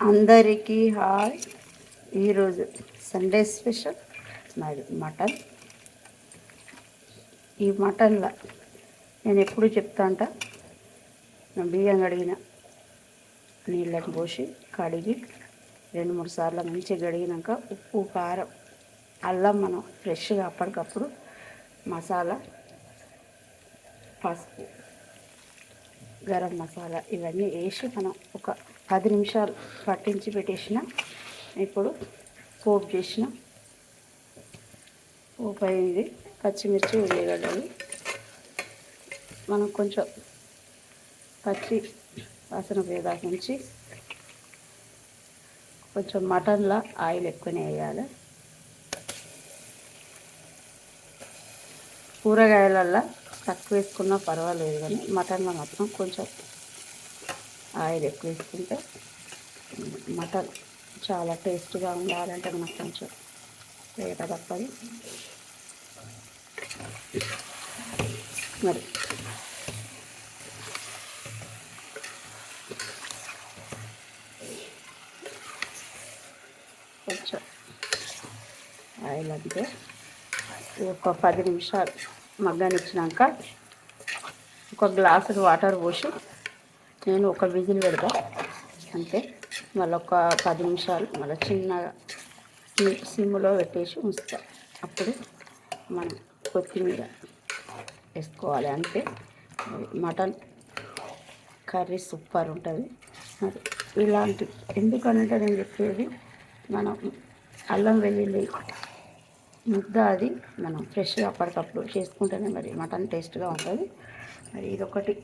అందరికీ హాయ్. ఈరోజు Sunday special మరి మటన్. ఈ మటన్లో నేను ఎప్పుడు చెప్తా అంట, బియ్యం కడిగిన నీళ్ళని పోసి కడిగి 2-3 సార్లు మంచిగా కడిగినాక ఉప్పు కారం అల్లం మనం ఫ్రెష్గా అప్పటికప్పుడు మసాలా పసుపు గరం మసాలా ఇవన్నీ వేసి మనం ఒక 10 నిమిషాలు పట్టించి పెట్టేసిన. ఇప్పుడు పోపు చేసిన, పోపు అయింది. పచ్చిమిర్చి ఉల్లిగడ్డలు మనం కొంచెం పచ్చి వాసన పోయేదాకా ఉంచి కొంచెం మటన్లో ఆయిల్ ఎక్కువనే వేయాలి. కూరగాయలల్లో తక్కువ వేసుకున్నా పర్వాలేదు, కానీ మటన్లో మాత్రం కొంచెం ఆయిల్ ఎక్కువ వేసుకుంటే మటన్ చాలా టేస్ట్గా ఉండాలంటే మనకు కొంచెం వేట తప్పదు. మరి కొంచెం ఆయిల్ అంటే ఒక 10 నిమిషాలు మగ్గనిచ్చినాక ఒక గ్లాసు వాటర్ పోసి నేను ఒక విజిల్ పెడతా అంతే. మళ్ళీ ఒక 10 నిమిషాలు మళ్ళీ చిన్నగా సిమ్లో పెట్టేసి ఉంచుతా. అప్పుడు మనం కొత్తిమీర వేసుకోవాలి అంతే. మటన్ కర్రీ సూపర్ ఉంటుంది. మరి ఇలాంటి ఎందుకనంటే నేను చెప్పేది, మనం అల్లం వెల్లుల్లి ముద్ద అది మనం ఫ్రెష్గా అప్పటికప్పుడు చేసుకుంటేనే మరి మటన్ టేస్ట్గా ఉంటుంది. మరి ఇదొకటి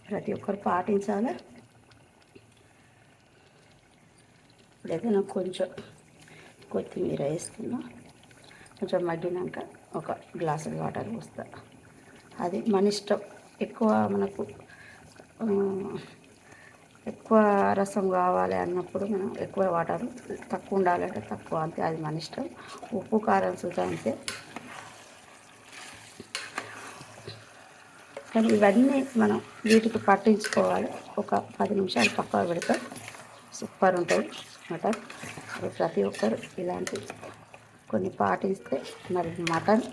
ప్రతి ఒక్కరు పాటించాలి. ఇప్పుడైతే నాకు కొంచెం కొత్తిమీర వేస్తున్నా. కొంచెం మగ్గినాక ఒక గ్లాసు వాటర్ పోస్తా. అది మన ఇష్టం. ఎక్కువ మనకు ఎక్కువ రసం కావాలి అన్నప్పుడు మనం ఎక్కువ వాటర్, తక్కువ ఉండాలంటే తక్కువ, అంతే. అది మన ఇష్టం. ఉప్పు కారం సుతా అంతే. కానీ ఇవన్నీ మనం వీటికి పట్టించుకోవాలి. ఒక 10 నిమిషాలు పక్కన పెడితే సూపర్ ఉంటుంది మటన్. ప్రతి ఒక్కరు ఇలాంటి కొన్ని పాటిస్తే మరి మటన్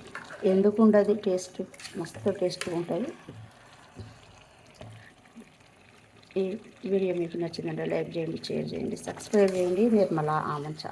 ఎందుకు ఉండదు, టేస్ట్ మస్తు టేస్ట్గా ఉంటుంది. ఈ వీడియో మీకు నచ్చిందంటే లైక్ చేయండి, షేర్ చేయండి, సబ్స్క్రైబ్ చేయండి. నిర్మలా ఆమంచ.